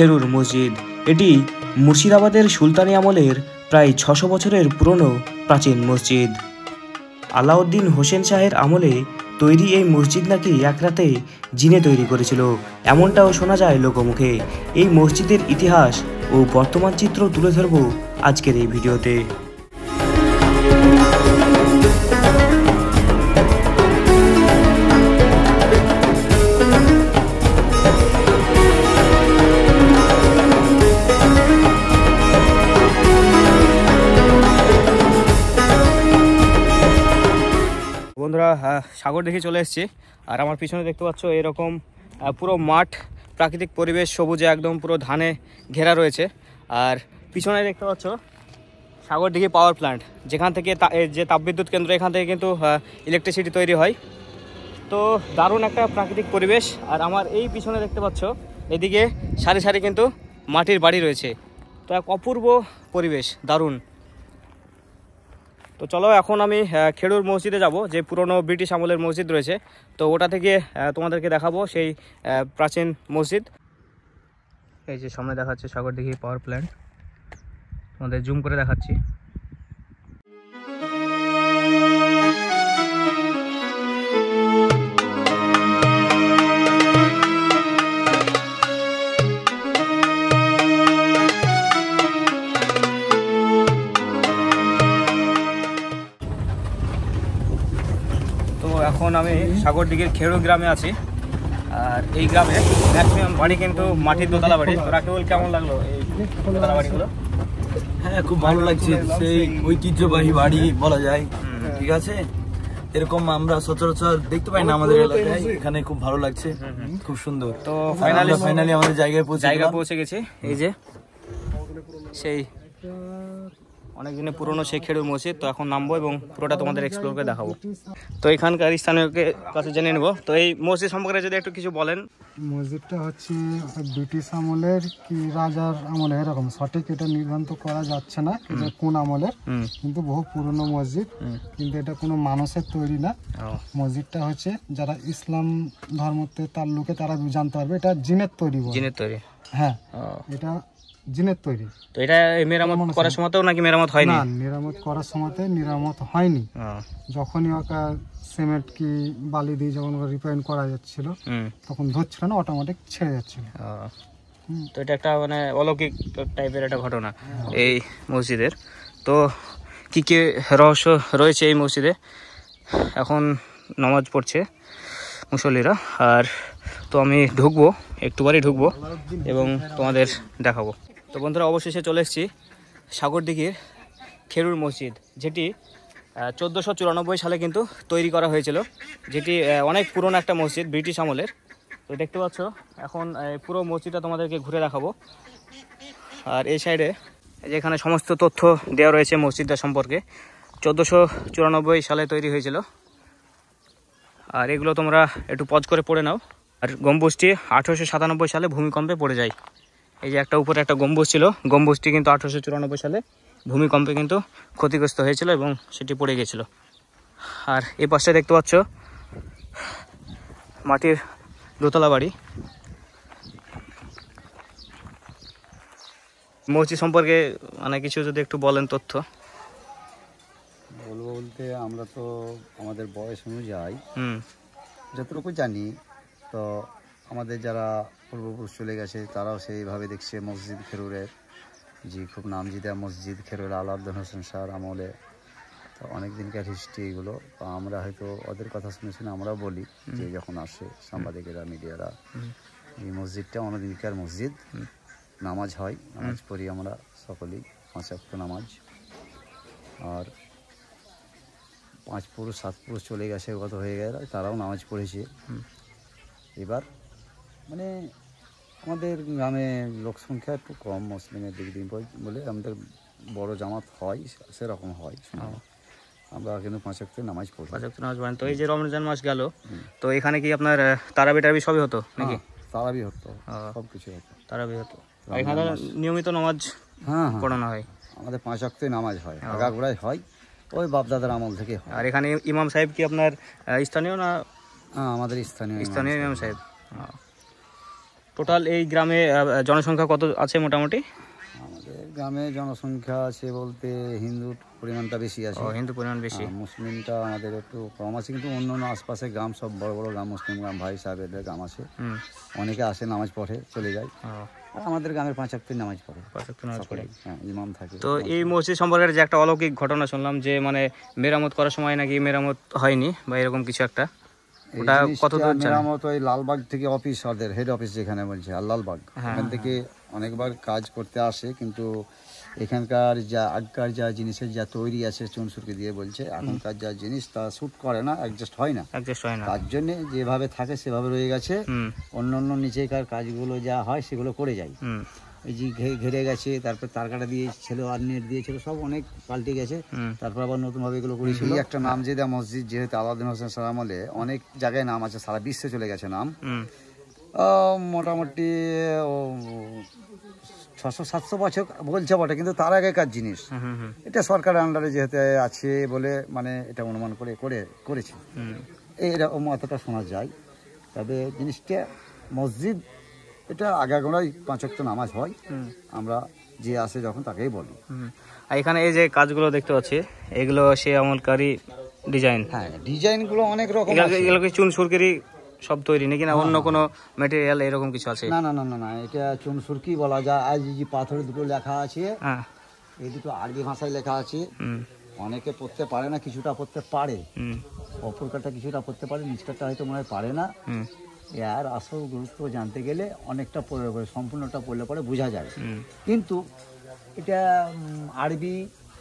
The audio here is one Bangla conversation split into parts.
খেরুর মসজিদ। এটি মুর্শিদাবাদের সুলতানি আমলের প্রায় 600 বছরের পুরনো প্রাচীন মসজিদ। আলাউদ্দিন হোসেন শাহের আমলে তৈরি এই মসজিদ নাকি এক রাতে জিনে তৈরি করেছিল, এমনটাও শোনা যায় লোকমুখে। এই মসজিদের ইতিহাস ও বর্তমান চিত্র তুলে ধরব আজকের এই ভিডিওতে। বন্ধুরা, সাগর দেখে চলে এসেছি। আর আমার পিছনে দেখতে পাচ্ছ এরকম পুরো মাঠ, প্রাকৃতিক পরিবেশ, সবুজে একদম পুরো ধানে ঘেরা রয়েছে। আর পিছনে দেখতে পাচ্ছ সাগর দিঘি পাওয়ার প্ল্যান্ট, যেখান থেকে যে তাপবিদ্যুৎ কেন্দ্র, এখান থেকে কিন্তু ইলেকট্রিসিটি তৈরি হয়। তো দারুণ একটা প্রাকৃতিক পরিবেশ। আর আমার এই পিছনে দেখতে পাচ্ছ এদিকে সারি সারি কিন্তু মাটির বাড়ি রয়েছে। তো এক অপূর্ব পরিবেশ, দারুণ। তো চলো এখন আমি খেরুর মসজিদে যাব, যে পুরনো ব্রিটিশ আমলের মসজিদ রয়েছে। তো ওটা থেকে তোমাদেরকে দেখাবো সেই প্রাচীন মসজিদ। এই যে সামনে দেখাচ্ছে সাগর দিঘি পাওয়ার প্ল্যান্ট, তোমাদের জুম করে দেখাচ্ছি। এখন আমি সাগর দিঘির খেরুর গ্রামে আছি। আর এই গ্রামে ম্যাক্সিমাম বাড়ি কিন্তু মাটির দোতলা বাড়ি। তো রাকিবুল, কেমন লাগলো এই দোতলা বাড়িগুলো? হ্যাঁ, খুব ভালো লাগছে। সেই ঐতিহ্যবাহী বাড়ি বলা যায়, ঠিক আছে। এরকম আমরা সচরাচর দেখতে পাই না আমাদের এলাকায়। এখানে খুব ভালো লাগছে, খুব সুন্দর। তো ফাইনালি আমাদের জায়গায় পৌঁছে গেছি। এই যে সেই অনেক দিনের পুরনো সেই খেরুর মসজিদ। তো এখন নামবো এবং পুরোটা তোমাদের এক্সপ্লোর করে দেখাবো। তো এখানকার স্থানীয়কে কাছে জেনে নেবো। তো এই মসজিদ সম্পর্কে যদি একটু কিছু বলেন। মসজিদটা হচ্ছে ব্রিটিশ আমলের কি রাজার আমলে, এরকম সঠিক এটা নির্ধারণ করা যাচ্ছে না এটা কোন আমলের, কিন্তু বহু পুরনো মসজিদ। কিন্তু এটা কোনো মানুষের তৈরি না। মসজিদটা হচ্ছে যারা ইসলাম ধর্মতে তার লোকে তারা জানতে পারবে এটা জিনের তৈরি। জিনের তৈরি? হ্যাঁ, এটা জিনের তৈরি। তো এটা মেরামত করার সময়তেও নাকি মেরামত হয়নি? না, মেরামত করার সময়তে মেরামত হয়নি। যখনই ওকে সিমেন্ট কি বালি দিয়ে যখন রিপেয়ার করা যাচ্ছিল তখন ধরছিল না, অটোমেটিক ছেড়ে যাচ্ছিল। তো এটা একটা মানে অলৌকিক টাইপের একটা ঘটনা এই মসজিদের। তো কি কি রহস্য রয়েছে এই মসজিদে, এখন নামাজ পড়ছে মুসল্লিরা। আর তো আমি ঢুকবো, একটু বারই ঢুকবো এবং তোমাদের দেখাবো। তো বন্ধুরা, অবশেষে চলে এসেছি সাগর দিঘির খেরুর মসজিদ, যেটি 1494 সালে কিন্তু তৈরি করা হয়েছিল, যেটি অনেক পুরনো একটা মসজিদ ব্রিটিশ আমলের। তো দেখতে পাচ্ছ এখন পুরো মসজিদটা তোমাদেরকে ঘুরে দেখাবো। আর এই সাইডে যেখানে সমস্ত তথ্য দেওয়া রয়েছে মসজিদটা সম্পর্কে, 1494 সালে তৈরি হয়েছিল। আর এগুলো তোমরা একটু পজ করে পড়ে নাও। আর গম্বুজটি 1897 সালে ভূমিকম্পে পড়ে যায়। এই যে একটা উপরে একটা গম্বুজ ছিল, গম্বুজটি কিন্তু 1894 সালে ভূমিকম্পে কিন্তু ক্ষতিগ্রস্ত হয়েছিল এবং সেটি পড়ে গেছিল। আর এই পাশে দেখতে পাচ্ছ মাটির দোতলা বাড়ি। মসজিদ সম্পর্কে মানে কিছু যদি একটু বলেন তথ্য। বলবো বলতে আমরা তো আমাদের বয়স অনুযায়ী যতটুকু জানি, তো আমাদের যারা পূর্বপুরুষ চলে গেছে তারাও সেইভাবে দেখছে মসজিদ খেরুরের, যে খুব নামজিদা মসজিদ খেরুর আলাউদ্দিন হোসেন শাহর আমলে। তো অনেক দিনকার হিস্ট্রি এগুলো। তো আমরা হয়তো ওদের কথা শুনে শুনে আমরাও বলি যে যখন আসে সাংবাদিকেরা, মিডিয়ারা, এই মসজিদটা অনেকদিনকার মসজিদ। নামাজ হয়, নামাজ পড়ি আমরা সকলেই, 5 ওয়াক্ত নামাজ। আর 5 পুরুষ 7 পুরুষ চলে গেছে, গত হয়ে গেল, তারাও নামাজ পড়েছে। এবার মানে আমাদের গ্রামে লোক সংখ্যা একটু কম মুসলিমের দিক দিন বলে আমাদের বড় জামাত হয়, সেরকম হয়। আমরা কিন্তু 5 ওয়াক্ত নামাজ পড়ি। 5 ওয়াক্ত নামাজ পড়েন। তো এই যে রমজান মাস গেল, তো এখানে কি আপনার তারাবি টারাবি সবই হতো নাকি? তারাবি হতো, সব কিছু হতো, তারাবি হতো। এখানে নিয়মিত নামাজ পড়ানো হয়। আমাদের 5 ওয়াক্ত নামাজ হয়, আগাগোড়ায় হয়, ওই বাপদাদার আমল থেকে হয়। আর এখানে ইমাম সাহেব কি আপনার স্থানীয় না? আমাদের স্থানীয় ইমাম সাহেব। টোটাল এই গ্রামে জনসংখ্যা কত আছে মোটামুটি? আমাদের গ্রামে জনসংখ্যা আছে বলতে হিন্দুর পরিমাণটা বেশি আছে। হিন্দু পরিমাণ বেশি, মুসলিমটা আমাদের একটু কম আছে, কিন্তু অন্য অন্য আশপাশে গ্রাম সব বড় বড় গ্রাম, মুসলিম গ্রাম, ভাই সাহেবের গ্রাম আছে। অনেকে আসে, নামাজ পড়ে চলে যায়। আর আমাদের গ্রামের 5 ওয়াক্ত নামাজ পড়ে, হ্যাঁ, ইমাম থাকে। তো এই মসজিদ সম্পর্কে যে একটা অলৌকিক ঘটনা শুনলাম যে মানে মেরামত করার সময় নাকি মেরামত হয়নি বা এরকম কিছু একটা, ওটা কতদূর মেরামত? ওই লালবাগ থেকে অফিস, ওদের হেড অফিস যেখানে বলছে আর লালবাগ, এখান থেকে অনেকবার কাজ করতে আসে, কিন্তু এখানকার আগকার যা জিনিসের যা তৈরি আছে চুনসুরকি দিয়ে বলছে, এখনকার যা জিনিস তা শ্যুট করে না, অ্যাডজাস্ট হয় না। তার জন্য যেভাবে থাকে সেভাবে রয়ে গেছে। অন্য অন্য নিচেকার কাজগুলো যা হয় সেগুলো করে যায়। এই যে ঘেরে গেছে, তারপর তার কাটা দিয়েছিল আর নেট দিয়েছিল, সব অনেক পাল্টে গেছে। তারপর আবার নতুন ভাবে এগুলো করেছিল। একটা নাম যেটা মসজিদ, যেহেতু আলাউদ্দিন হোসেন শাহ আমলে অনেক জায়গায় নাম আছে, সারা বিশ্বে চলে গেছে নাম। মোটামুটি 600-700 বছর বলছে বটে, কিন্তু তার আগেকার জিনিস। এটা সরকারের আন্ডারে যেহেতু আছে বলে মানে এটা অনুমান করে করেছে, এইরকম অতটা শোনা যায়। তবে জিনিসটা মসজিদ, এটা আগাগোড়াই 5 ওয়াক্ত নামাজ হয়। আমরা যে আসে যখন তাকেই বলি। আর এখানে এই যে কাজগুলো দেখতে পাচ্ছি, এগুলো সে আমলকারী ডিজাইন। হ্যাঁ, ডিজাইনগুলো অনেক রকম। এগুলো কি চুনসুরকিরই সব তৈরি নাকি না অন্য কোনো ম্যাটেরিয়াল এরকম কিছু আছে? না না না না, এটা চুনসুরকি বলা যায়। আজ যে পাথরে দুটো লেখা আছে, এই দুটো আরবি ভাষায় লেখা আছে। অনেকে পড়তে পারে না, কিছুটা পড়তে পারে, অপর কাটা কিছুটা পড়তে পারে, নিচকাটা হয়তো মনে হয় পারে না। এর আসল গুরুত্ব জানতে গেলে অনেকটা পড়লে পরে, সম্পূর্ণটা পড়লে পরে বোঝা যায়। কিন্তু এটা আরবি,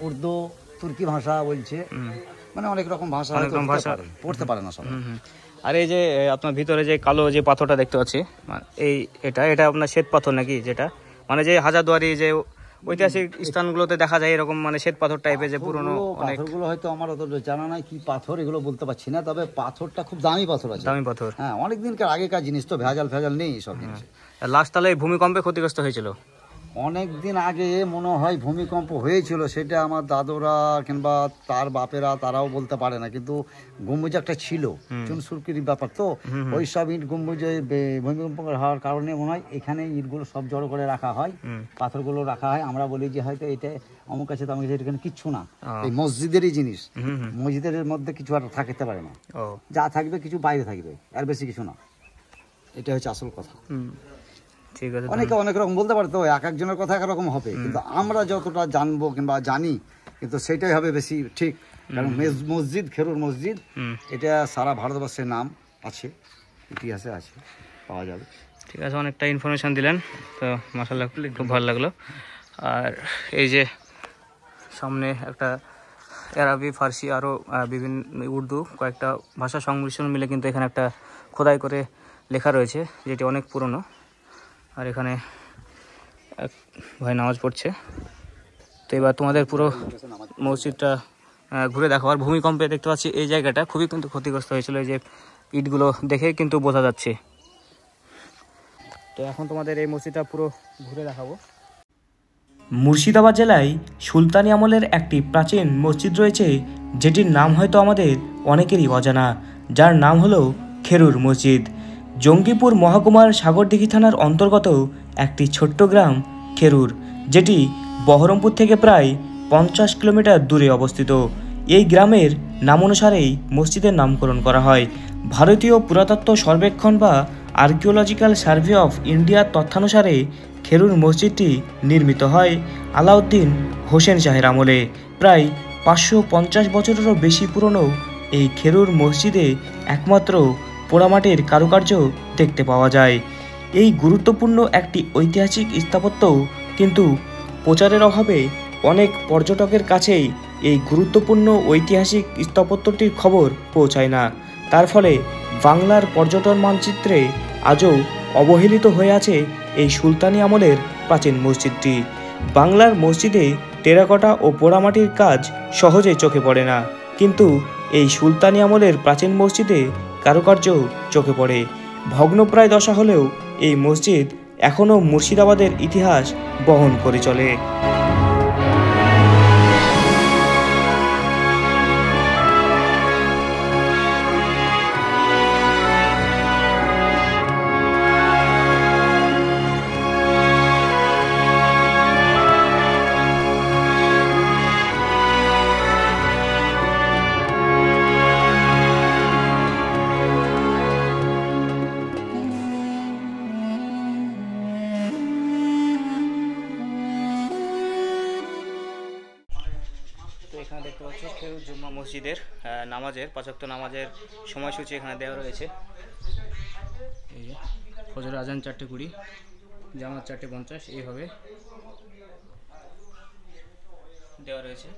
উর্দু, তুর্কি ভাষা বলছে, মানে অনেক রকম ভাষা পড়তে পারে না সবাই। আর এই যে আপনার ভিতরে যে কালো যে পাথরটা দেখতে পাচ্ছি, এটা আপনার শ্বেত পাথর নাকি? যেটা মানে যে হাজারদুয়ারি যে ঐতিহাসিক স্থানগুলোতে দেখা যায় এরকম মানে শ্বেত পাথর টাইপের যে পুরনো পাথরগুলো, হয়তো আমার অত জানা নাই কি পাথর, এগুলো বলতে পারছি না। তবে পাথরটা খুব দামি পাথর আছে, দামি পাথর। হ্যাঁ, অনেকদিনকার আগেকার জিনিস তো, ভেজাল নেই সব জিনিস। লাস্ট তাহলে ভূমিকম্পে ক্ষতিগ্রস্ত হয়েছিল অনেক দিন আগে মনে হয়, ভূমিকম্প হয়েছিল। সেটা আমার দাদুরা কিংবা তার বাপেরা তারাও বলতে পারে না, কিন্তু গম্বুজ একটা ছিল, চুনসুরকির ব্যাপার তো, ওই সব ইট গম্বুজে ভূমিকম্প হওয়ার কারণে মনে হয় এখানে ইটগুলো সব জড়ো করে রাখা হয়, পাথরগুলো রাখা হয়। আমরা বলি যে হয়তো এটা অমুক আছে, তেমন এখানে কিচ্ছু না, এই মসজিদেরই জিনিস। মসজিদের মধ্যে কিছু আর থাকতে পারে না, যা থাকবে কিছু বাইরে থাকবে, আর বেশি কিছু না। এটা হচ্ছে আসল কথা। অনেকে অনেক রকম বলতে পারে, তো এক একজনের কথা একরকম হবে, কিন্তু আমরা যতটা জানবো কিংবা জানি, কিন্তু সেটাই হবে বেশি ঠিক। কারণ মসজিদ, খেরুর মসজিদ, এটা সারা ভারতবর্ষের নাম আছে, ইতিহাসে আছে, পাওয়া যাবে। ঠিক আছে, অনেকটা ইনফরমেশন দিলেন, তো মাশাআল্লাহ খুব ভালো লাগলো। আর এই যে সামনে একটা আরবি, ফার্সি, আরও বিভিন্ন উর্দু কয়েকটা ভাষা সংমিশ্রণ মিলে কিন্তু এখানে একটা খোদাই করে লেখা রয়েছে, যেটি অনেক পুরনো। আর এখানে এক ভাই নামাজ পড়ছে। তো এবার তোমাদের পুরো মসজিদটা ঘুরে দেখো। আর ভূমিকম্পে দেখতে পাচ্ছি এই জায়গাটা খুবই কিন্তু ক্ষতিগ্রস্ত হয়েছিল, এই যে ইটগুলো দেখে কিন্তু বোঝা যাচ্ছে। তো এখন তোমাদের এই মসজিদটা পুরো ঘুরে দেখাবো। মুর্শিদাবাদ জেলায় সুলতানি আমলের একটি প্রাচীন মসজিদ রয়েছে, যেটির নাম হয়তো আমাদের অনেকেরই অজানা, যার নাম হলো খেরুর মসজিদ। জঙ্গিপুর মহকুমার সাগরদিঘি থানার অন্তর্গত একটি ছোট্ট গ্রাম খেরুর, যেটি বহরমপুর থেকে প্রায় 50 কিলোমিটার দূরে অবস্থিত। এই গ্রামের নাম অনুসারেই মসজিদের নামকরণ করা হয়। ভারতীয় পুরাতত্ত্ব সর্বেক্ষণ বা আর্কিওলজিক্যাল সার্ভে অফ ইন্ডিয়ার তথ্যানুসারে খেরুর মসজিদটি নির্মিত হয় আলাউদ্দিন হোসেন শাহের আমলে। প্রায় 550 বছরেরও বেশি পুরনো এই খেরুর মসজিদে একমাত্র পোড়ামাটির কারুকার্য দেখতে পাওয়া যায়। এই গুরুত্বপূর্ণ একটি ঐতিহাসিক স্থাপত্য কিন্তু প্রচারের অভাবে অনেক পর্যটকের কাছেই এই গুরুত্বপূর্ণ ঐতিহাসিক স্থাপত্যটির খবর পৌঁছায় না। তার ফলে বাংলার পর্যটন মানচিত্রে আজও অবহেলিত হয়ে আছে এই সুলতানি আমলের প্রাচীন মসজিদটি। বাংলার মসজিদে টেরাকোটা ও পোড়ামাটির কাজ সহজে চোখে পড়ে না, কিন্তু এই সুলতানি আমলের প্রাচীন মসজিদে কারুকার্য চোখে পড়ে। ভগ্নপ্রায় দশা হলেও এই মসজিদ এখনও মুর্শিদাবাদের ইতিহাস বহন করে চলে। মসজিদের নামাজের 5 ওয়াক্ত নামাজের সময়সূচি এখানে দেওয়া রয়েছে। এই যে ফজর আজান 4:20, জামাত 4:50 এইভাবে দেওয়া রয়েছে।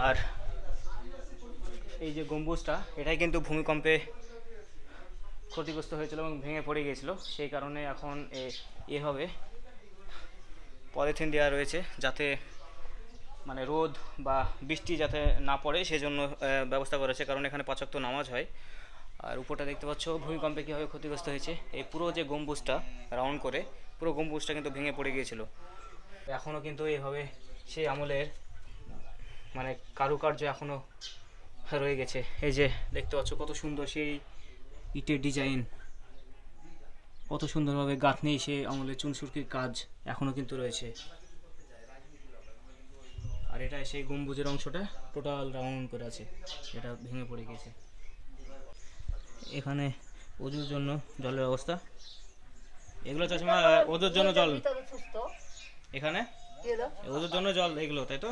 আর এই যে গম্বুজটা, এটাই কিন্তু ভূমিকম্পে ক্ষতিগ্রস্ত হয়েছিল এবং ভেঙে পড়ে গিয়েছিল, সেই কারণে এখন এভাবে পলিথিন দেওয়া রয়েছে যাতে মানে রোদ বা বৃষ্টি যাতে না পড়ে সেজন্য ব্যবস্থা করেছে, কারণ এখানে 5 ওয়াক্ত নামাজ হয়। আর উপরটা দেখতে পাচ্ছ ভূমিকম্পে কীভাবে ক্ষতিগ্রস্ত হয়েছে। এই পুরো যে গম্বুজটা রাউন্ড করে পুরো গম্বুজটা কিন্তু ভেঙে পড়ে গিয়েছিল। এখনও কিন্তু এইভাবে সেই আমলের মানে কারুকার্য এখনও রয়ে গেছে। এই যে দেখতে পাচ্ছ কত সুন্দর সেই ইটের ডিজাইন, কত সুন্দরভাবে গাঁথনি সেই আমলের চুনসুরকির কাজ এখনও কিন্তু রয়েছে। আর এটা সেই গম্বুজের অংশটা টোটাল রাউন্ড করে আছে, এটা ভেঙে পড়ে গেছে। এখানে ওজুর জন্য জলের ব্যবস্থা, এগুলো চশমা ওজুর জন্য জল, এখানে ওজুর জন্য জল এগুলো, তাই তো?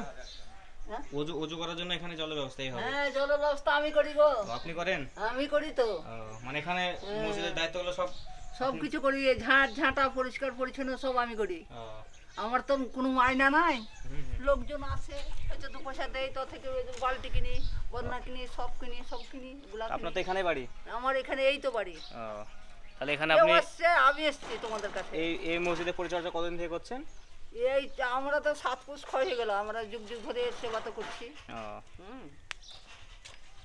ওজু করার জন্য এখানে জলের ব্যবস্থাই হবে। হ্যাঁ, জলের ব্যবস্থা আমি করি গো। আপনি করেন? আমি করি তো। মানে এখানে মসজিদের দায়িত্বগুলো সব কিছু করি, ঝাঁটা পরিষ্কার পরিচ্ছন্ন সব আমি করি। আমার তো কোনো মাইনা নাই, লোকজন আসে হয়তো 2 পয়সা দেয়, তো থেকে বালতি কিনি, বন্যা কিনি, সব কিনি। আপনার তো এখানে বাড়ি? আমার এখানে এই তো বাড়ি। তাহলে এখানে আপনি আমি এসছি তোমাদের কাছে। এই মসজিদে পরিচর্যা কতদিন থেকে করছেন? এই আমরা তো 7 পুষ হয়ে গেল, আমরা যুগ ধরে সেবা তো করছি।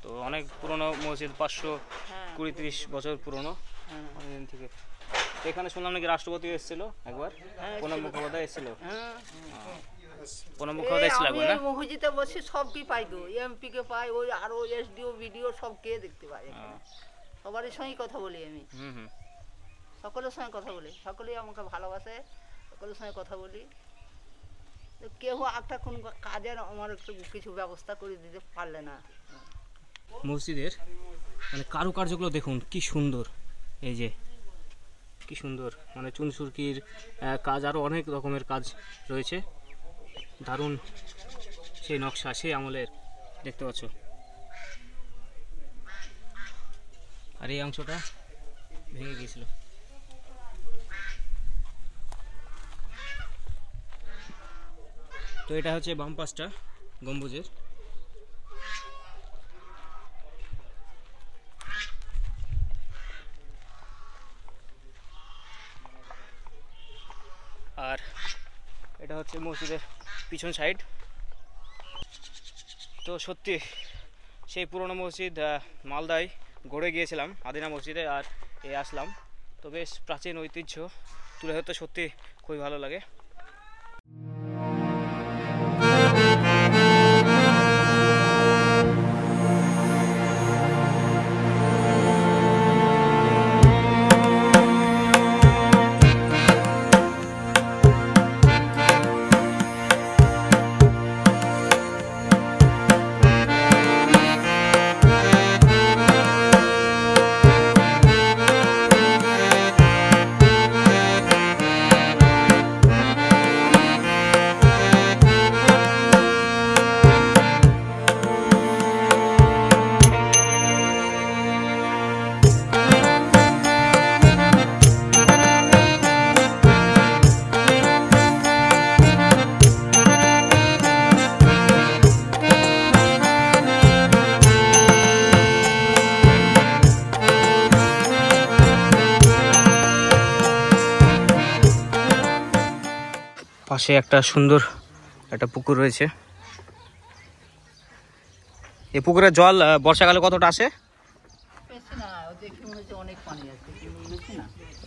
তো অনেক পুরনো মসজিদ, 520-30 বছর পুরনো, অনেকদিন থেকে। এখানে শুনলাম নাকি রাষ্ট্রপতি এসেছিল একবার, প্রণব মুখোপাধ্যায় এসেছিল। প্রণব মুখোপাধ্যায় এসেছিল একবার না? মসজিদে বসে সব কি পাই গো, এমপি কে পাই, ওই আরো এসডিও ভিডিও সব কে দেখতে পাই। সবারই সঙ্গে কথা বলি আমি, সকলের সঙ্গে কথা বলি, সকলেই আমাকে ভালোবাসে, সকলের সঙ্গে কথা বলি। কেউ একটা কোন কাজের আমার একটু কিছু ব্যবস্থা করে দিতে পারলে না। মসজিদের মানে কারুকার্যগুলো দেখুন কি সুন্দর, এই যে কি সুন্দর, মানে চুনসুরকির কাজ, আরও অনেক রকমের কাজ রয়েছে, দারুণ সেই নকশা সেই আমলের, দেখতে পাচ্ছ। আর এই অংশটা ভেঙে গিয়েছিল। তো এটা হচ্ছে বাম পাশটা গম্বুজের। আর এটা হচ্ছে মসজিদের পিছন সাইড। তো সত্যি সেই পুরনো মসজিদ মালদায় গড়ে গিয়েছিলাম আদিনা মসজিদে, আর আসলাম। তো বেশ প্রাচীন ঐতিহ্য তুলে ধরতে সত্যি খুবই ভালো লাগে। পাশে একটা সুন্দর একটা পুকুর রয়েছে। এই পুকুরের জল বর্ষাকালে কতটা আসে?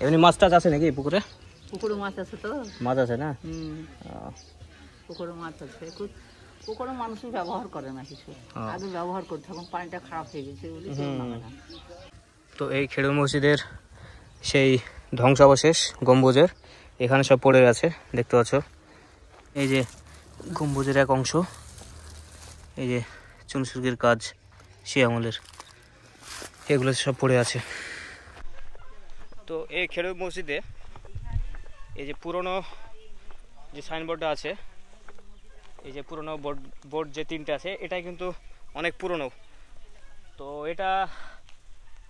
এমনি মাছ টাছ আছে নাকি পুকুরে? পুকুরে মাছ আছে তো। মাছ আছে না? পুকুরে মাছ আছে, পুকুরে মানুষ ব্যবহার করে না কিছু, আগে ব্যবহার করতে, এখন পানিটা খারাপ হয়ে গেছে বলে। তো এই খেড়ুর মসজিদের সেই ধ্বংসাবশেষ গম্বুজের এখানে সব পড়ে আছে, দেখতে পাচ্ছ। এই যে গম্বুজের এক অংশ, এই যে চুনসুরকির কাজ সে আমলের, এগুলো সব পড়ে আছে। তো এই খেড়ুর মসজিদে এই যে পুরনো যে সাইনবোর্ডটা আছে, এই যে পুরনো বোর্ড যে 3টে আছে এটাই কিন্তু অনেক পুরনো। তো এটা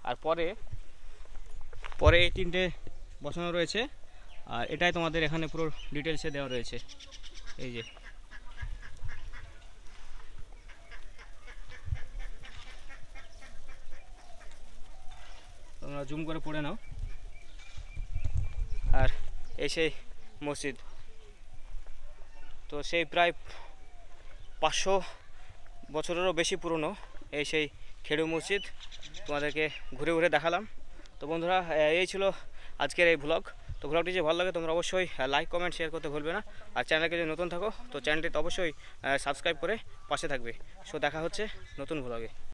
আর পরে এই 3টে বসানো রয়েছে, আর এটাই তোমাদের এখানে পুরো ডিটেলসে দেওয়া রয়েছে। এই যে তোমরা জুম করে পড়ে নাও। আর এই সেই মসজিদ, তো সেই প্রায় 500 বছরেরও বেশি পুরনো এই সেই খেরু মসজিদ তোমাদেরকে ঘুরে ঘুরে দেখালাম। তো বন্ধুরা এই ছিল আজকের এই ভ্লগ। তো ভ্লগটি যে ভালো লাগে তোমরা অবশ্যই লাইক কমেন্ট শেয়ার করতে ভুলবে না, আর চ্যানেলকে যদি নতুন থাকো তো চ্যানেলটিতে অবশ্যই সাবস্ক্রাইব করে পাশে থাকবে। সো দেখা হচ্ছে নতুন ভ্লগে।